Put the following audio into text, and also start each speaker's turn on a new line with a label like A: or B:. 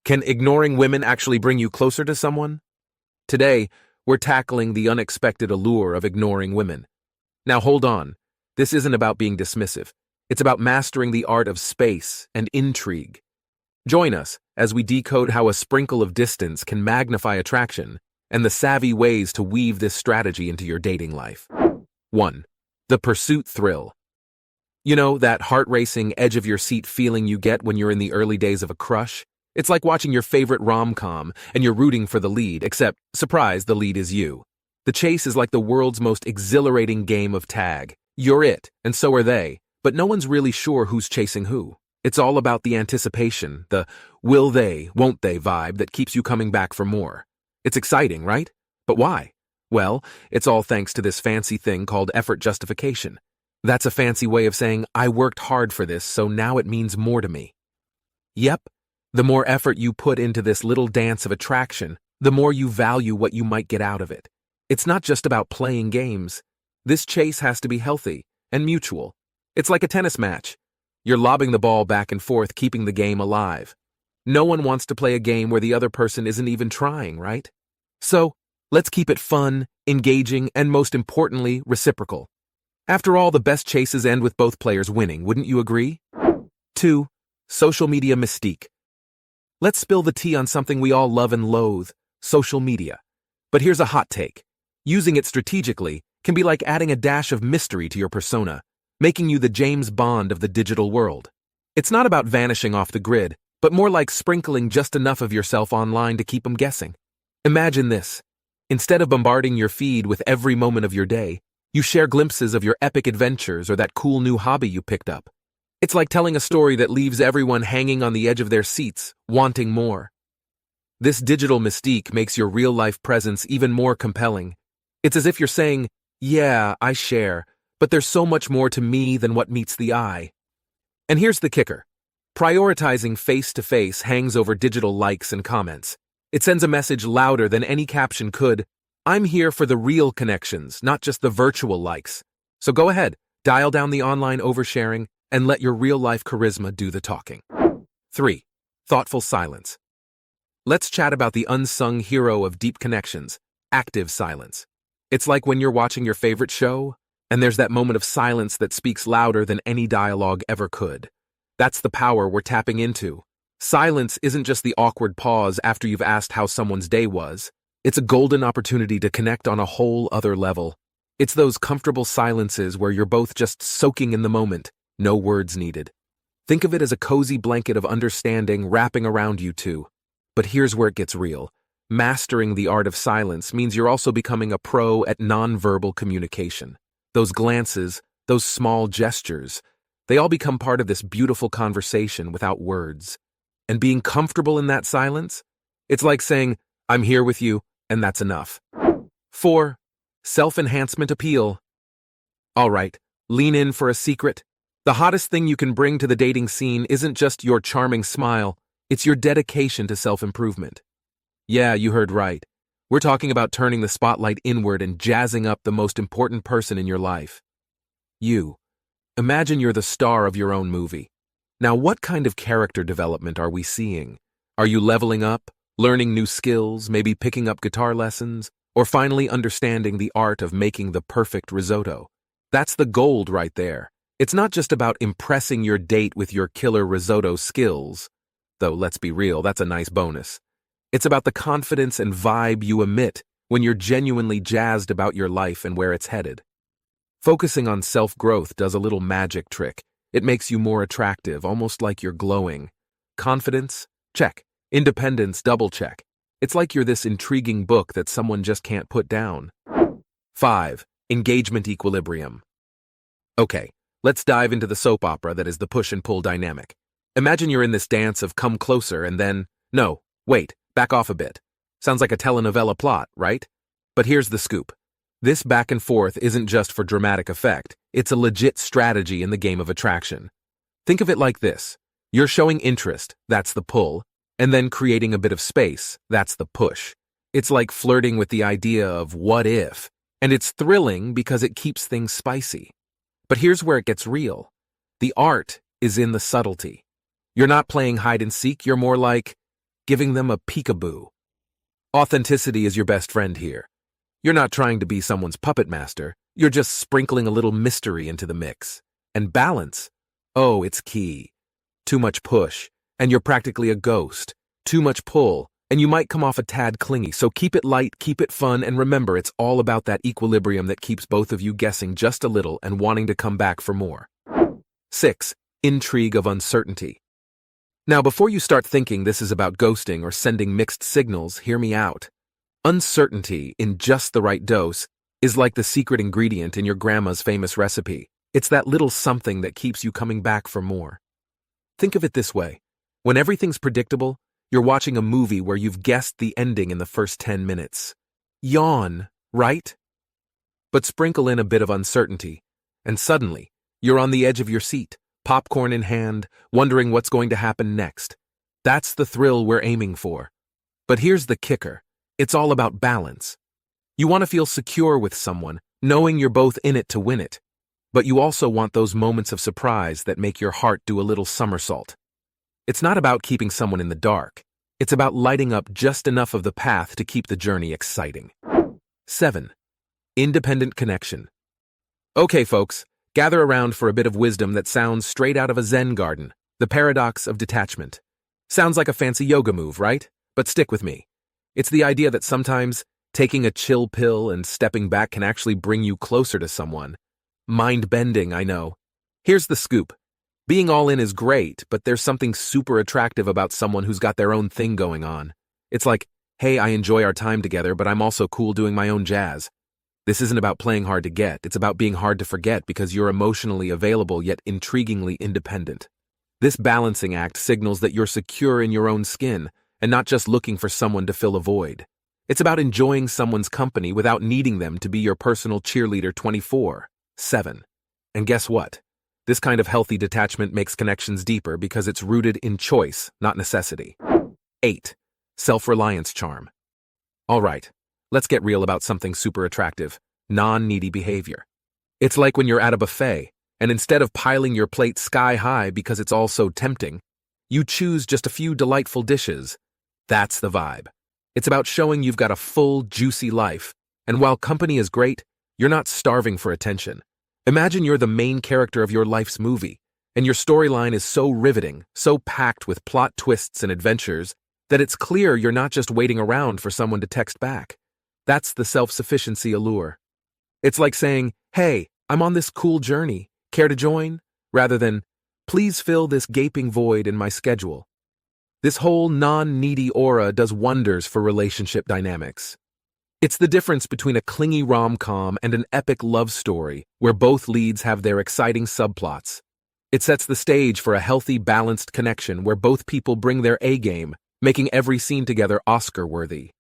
A: Can ignoring women actually bring you closer to someone? Today, we're tackling the unexpected allure of ignoring women. Now hold on, this isn't about being dismissive. It's about mastering the art of space and intrigue. Join us as we decode how a sprinkle of distance can magnify attraction and the savvy ways to weave this strategy into your dating life. 1. The pursuit thrill. You know, that heart-racing, edge-of-your-seat feeling you get when you're in the early days of a crush? It's like watching your favorite rom-com and you're rooting for the lead, except, surprise, the lead is you. The chase is like the world's most exhilarating game of tag. You're it, and so are they, but no one's really sure who's chasing who. It's all about the anticipation, the will they, won't they vibe that keeps you coming back for more. It's exciting, right? But why? Well, it's all thanks to this fancy thing called effort justification. That's a fancy way of saying, I worked hard for this, so now it means more to me. Yep, the more effort you put into this little dance of attraction, the more you value what you might get out of it. It's not just about playing games. This chase has to be healthy and mutual. It's like a tennis match. You're lobbing the ball back and forth, keeping the game alive. No one wants to play a game where the other person isn't even trying, right? So, let's keep it fun, engaging, and most importantly, reciprocal. After all, the best chases end with both players winning, wouldn't you agree? 2. Social media mystique. Let's spill the tea on something we all love and loathe, social media. But here's a hot take. Using it strategically can be like adding a dash of mystery to your persona, making you the James Bond of the digital world. It's not about vanishing off the grid, but more like sprinkling just enough of yourself online to keep them guessing. Imagine this. Instead of bombarding your feed with every moment of your day, you share glimpses of your epic adventures or that cool new hobby you picked up. It's like telling a story that leaves everyone hanging on the edge of their seats, wanting more. This digital mystique makes your real-life presence even more compelling. It's as if you're saying, yeah, I share, but there's so much more to me than what meets the eye. And here's the kicker. Prioritizing face-to-face hangs over digital likes and comments. It sends a message louder than any caption could. I'm here for the real connections, not just the virtual likes. So go ahead, dial down the online oversharing, and let your real-life charisma do the talking. 3. Thoughtful silence. Let's chat about the unsung hero of deep connections, active silence. It's like when you're watching your favorite show, and there's that moment of silence that speaks louder than any dialogue ever could. That's the power we're tapping into. Silence isn't just the awkward pause after you've asked how someone's day was. It's a golden opportunity to connect on a whole other level. It's those comfortable silences where you're both just soaking in the moment, no words needed. Think of it as a cozy blanket of understanding wrapping around you two. But here's where it gets real. Mastering the art of silence means you're also becoming a pro at nonverbal communication. Those glances, those small gestures, they all become part of this beautiful conversation without words. And being comfortable in that silence, it's like saying, I'm here with you, and that's enough. 4. Self-enhancement appeal. All right, lean in for a secret. The hottest thing you can bring to the dating scene isn't just your charming smile, it's your dedication to self-improvement. Yeah, you heard right. We're talking about turning the spotlight inward and jazzing up the most important person in your life. You. Imagine you're the star of your own movie. Now, what kind of character development are we seeing? Are you leveling up, learning new skills, maybe picking up guitar lessons, or finally understanding the art of making the perfect risotto? That's the gold right there. It's not just about impressing your date with your killer risotto skills, though let's be real, that's a nice bonus. It's about the confidence and vibe you emit when you're genuinely jazzed about your life and where it's headed. Focusing on self-growth does a little magic trick. It makes you more attractive, almost like you're glowing. Confidence? Check. Independence? Double check. It's like you're this intriguing book that someone just can't put down. 5. Engagement equilibrium. Okay, let's dive into the soap opera that is the push and pull dynamic. Imagine you're in this dance of come closer and then, no, wait, back off a bit. Sounds like a telenovela plot, right? But here's the scoop. This back and forth isn't just for dramatic effect, it's a legit strategy in the game of attraction. Think of it like this. You're showing interest, that's the pull, and then creating a bit of space, that's the push. It's like flirting with the idea of what if, and it's thrilling because it keeps things spicy. But here's where it gets real. The art is in the subtlety. You're not playing hide and seek, you're more like, giving them a peekaboo. Authenticity is your best friend here. You're not trying to be someone's puppet master, you're just sprinkling a little mystery into the mix. And balance, oh, it's key. Too much push, and you're practically a ghost. Too much pull, and you might come off a tad clingy, so keep it light, keep it fun, and remember it's all about that equilibrium that keeps both of you guessing just a little and wanting to come back for more. 6. Intrigue of uncertainty. Now, before you start thinking this is about ghosting or sending mixed signals, hear me out. Uncertainty, in just the right dose, is like the secret ingredient in your grandma's famous recipe. It's that little something that keeps you coming back for more. Think of it this way. When everything's predictable, you're watching a movie where you've guessed the ending in the first 10 minutes. Yawn, right? But sprinkle in a bit of uncertainty, and suddenly, you're on the edge of your seat, popcorn in hand, wondering what's going to happen next. That's the thrill we're aiming for. But here's the kicker. It's all about balance. You want to feel secure with someone, knowing you're both in it to win it. But you also want those moments of surprise that make your heart do a little somersault. It's not about keeping someone in the dark. It's about lighting up just enough of the path to keep the journey exciting. 7. Independent connection. Okay, folks, gather around for a bit of wisdom that sounds straight out of a Zen garden, the paradox of detachment. Sounds like a fancy yoga move, right? But stick with me. It's the idea that sometimes taking a chill pill and stepping back can actually bring you closer to someone. Mind-bending, I know. Here's the scoop. Being all in is great, but there's something super attractive about someone who's got their own thing going on. It's like, hey, I enjoy our time together, but I'm also cool doing my own jazz. This isn't about playing hard to get, it's about being hard to forget because you're emotionally available yet intriguingly independent. This balancing act signals that you're secure in your own skin and not just looking for someone to fill a void. It's about enjoying someone's company without needing them to be your personal cheerleader 24/7. And guess what? This kind of healthy detachment makes connections deeper because it's rooted in choice, not necessity. 8. Self-reliance charm. All right, let's get real about something super attractive, non-needy behavior. It's like when you're at a buffet, and instead of piling your plate sky high because it's all so tempting, you choose just a few delightful dishes. That's the vibe. It's about showing you've got a full, juicy life, and while company is great, you're not starving for attention. Imagine you're the main character of your life's movie, and your storyline is so riveting, so packed with plot twists and adventures, that it's clear you're not just waiting around for someone to text back. That's the self-sufficiency allure. It's like saying, hey, I'm on this cool journey, care to join? Rather than, please fill this gaping void in my schedule. This whole non-needy aura does wonders for relationship dynamics. It's the difference between a clingy rom-com and an epic love story where both leads have their exciting subplots. It sets the stage for a healthy, balanced connection where both people bring their A-game, making every scene together Oscar-worthy.